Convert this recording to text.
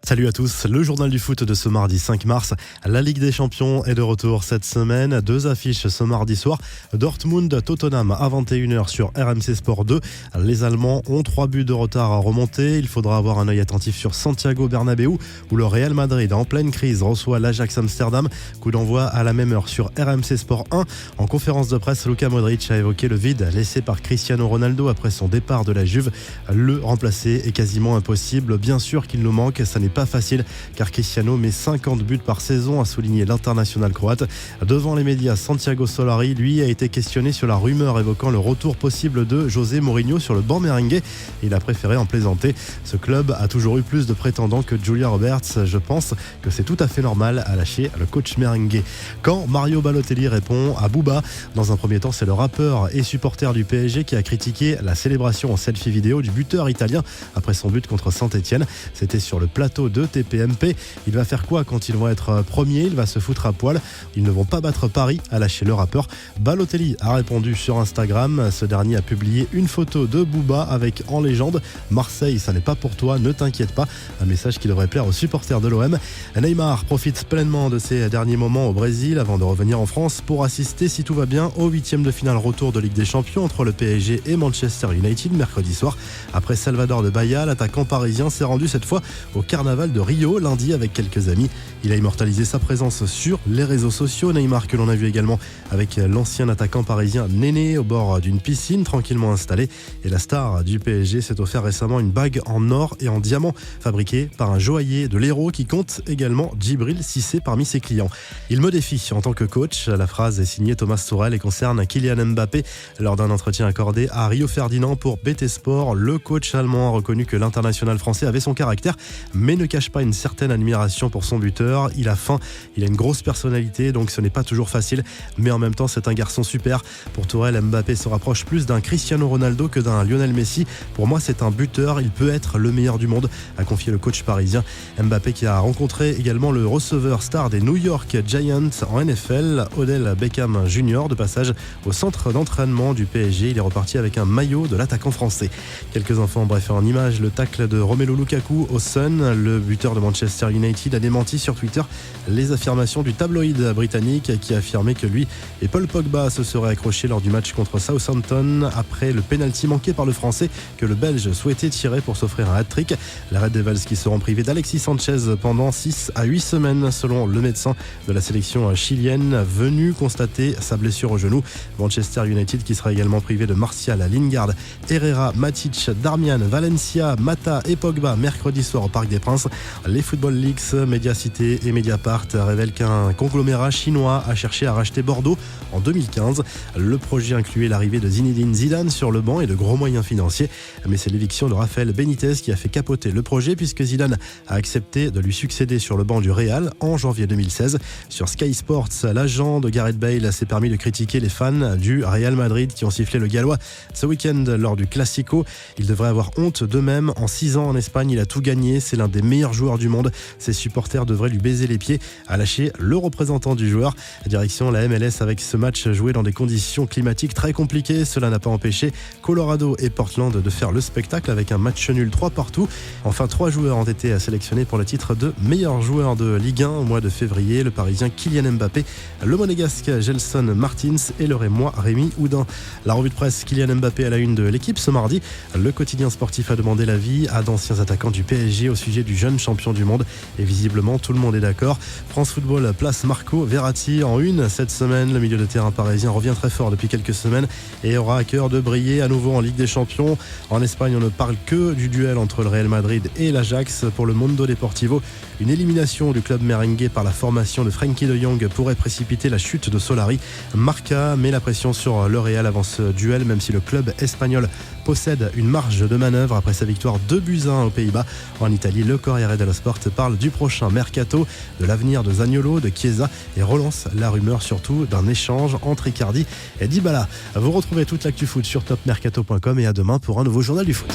Salut à tous, le journal du foot de ce mardi 5 mars. La Ligue des Champions est de retour cette semaine. 2 affiches ce mardi soir. Dortmund-Tottenham à 21h sur RMC Sport 2. Les Allemands ont 3 buts de retard à remonter. Il faudra avoir un œil attentif sur Santiago Bernabéu où le Real Madrid en pleine crise reçoit l'Ajax Amsterdam. Coup d'envoi à la même heure sur RMC Sport 1. En conférence de presse, Luka Modric a évoqué le vide laissé par Cristiano Ronaldo après son départ de la Juve. Le remplacer est quasiment impossible. Bien sûr qu'il nous manque, ça n'est pas facile car Cristiano met 50 buts par saison, a souligné l'international croate. Devant les médias, Santiago Solari, lui, a été questionné sur la rumeur évoquant le retour possible de José Mourinho sur le banc merengue. Il a préféré en plaisanter. Ce club a toujours eu plus de prétendants que Julia Roberts. Je pense que c'est tout à fait normal, à lâcher le coach merengue. Quand Mario Balotelli répond à Booba, dans un premier temps, c'est le rappeur et supporter du PSG qui a critiqué la célébration en selfie vidéo du buteur italien après son but contre Saint-Etienne. C'était sur le plateau de TPMP. Il va faire quoi quand ils vont être premiers? Il va se foutre à poil. Ils ne vont pas battre Paris, a lâché le rappeur. Balotelli a répondu sur Instagram. Ce dernier a publié une photo de Booba avec en légende: Marseille, ça n'est pas pour toi, ne t'inquiète pas. Un message qui devrait plaire aux supporters de l'OM. Neymar profite pleinement de ses derniers moments au Brésil avant de revenir en France pour assister, si tout va bien, au 8e de finale retour de Ligue des Champions entre le PSG et Manchester United mercredi soir. Après Salvador de Bahia, l'attaquant parisien s'est rendu cette fois au carnaval de Rio lundi avec quelques amis. Il a immortalisé sa présence sur les réseaux sociaux. Neymar, que l'on a vu également avec l'ancien attaquant parisien Néné au bord d'une piscine tranquillement installée. Et la star du PSG s'est offert récemment une bague en or et en diamant fabriquée par un joaillier de l'Hérault qui compte également Djibril Cissé parmi ses clients. Il me défie en tant que coach. La phrase est signée Thomas Tourelle et concerne Kylian Mbappé. Lors d'un entretien accordé à Rio Ferdinand pour BT Sport, le coach allemand a reconnu que l'international français avait son caractère, mais ne cache pas une certaine admiration pour son buteur. Il a faim, il a une grosse personnalité, donc ce n'est pas toujours facile, mais en même temps c'est un garçon super. Pour Tourelle, Mbappé se rapproche plus d'un Cristiano Ronaldo que d'un Lionel Messi. Pour moi, c'est un buteur, il peut être le meilleur du monde, a confié le coach parisien. Mbappé qui a rencontré également le receveur star des New York Giants en NFL, Odell Beckham Jr. De passage au centre d'entraînement du PSG, il est reparti avec un maillot de l'attaquant français. Quelques infos en bref en images: le tacle de Romelu Lukaku au Sun. Le buteur de Manchester United a démenti sur Twitter les affirmations du tabloïd britannique qui affirmait que lui et Paul Pogba se seraient accrochés lors du match contre Southampton après le pénalty manqué par le Français que le Belge souhaitait tirer pour s'offrir un hat-trick. Les Red Devils qui seront privés d'Alexis Sanchez pendant 6 à 8 semaines selon le médecin de la sélection chilienne venu constater sa blessure au genou. Manchester United qui sera également privé de Martial, Lingard, Herrera, Matic, Darmian, Valencia, Mata et Pogba mercredi soir au Parc des Princes. Les Football Leaks, Mediacité et Mediapart révèlent qu'un conglomérat chinois a cherché à racheter Bordeaux en 2015. Le projet incluait l'arrivée de Zinedine Zidane sur le banc et de gros moyens financiers. Mais c'est l'éviction de Rafael Benitez qui a fait capoter le projet puisque Zidane a accepté de lui succéder sur le banc du Real en janvier 2016. Sur Sky Sports, l'agent de Gareth Bale s'est permis de critiquer les fans du Real Madrid qui ont sifflé le Gallois ce week-end lors du Classico. Il devrait avoir honte d'eux-mêmes. En 6 ans en Espagne, il a tout gagné. C'est l'un des meilleurs joueurs du monde. Ses supporters devraient lui baiser les pieds, a lâché le représentant du joueur. Direction la MLS avec ce match joué dans des conditions climatiques très compliquées. Cela n'a pas empêché Colorado et Portland de faire le spectacle avec un match nul 3 partout. Enfin, 3 joueurs ont été sélectionnés pour le titre de meilleur joueur de Ligue 1 au mois de février. Le Parisien Kylian Mbappé, le Monégasque Gelson Martins et le Rémois Rémi Houdin. La revue de presse Kylian Mbappé à la une de l'équipe ce mardi. Le quotidien sportif a demandé l'avis à d'anciens attaquants du PSG au sujet du jeune champion du monde et visiblement tout le monde est d'accord. France Football place Marco Verratti en une cette semaine. Le milieu de terrain parisien revient très fort depuis quelques semaines et aura à cœur de briller à nouveau en Ligue des Champions. En Espagne, on ne parle que du duel entre le Real Madrid et l'Ajax. Pour le Mundo Deportivo, une élimination du club merengue par la formation de Frenkie de Jong pourrait précipiter la chute de Solari. Marca met la pression sur le Real avant ce duel, même si le club espagnol possède une marge de manœuvre après sa victoire 2-1 aux Pays-Bas. En Italie, le Corriere dello Sport parle du prochain mercato, de l'avenir de Zaniolo, de Chiesa et relance la rumeur surtout d'un échange entre Icardi et Dybala. Vous retrouvez toute l'actu foot sur topmercato.com et à demain pour un nouveau journal du foot.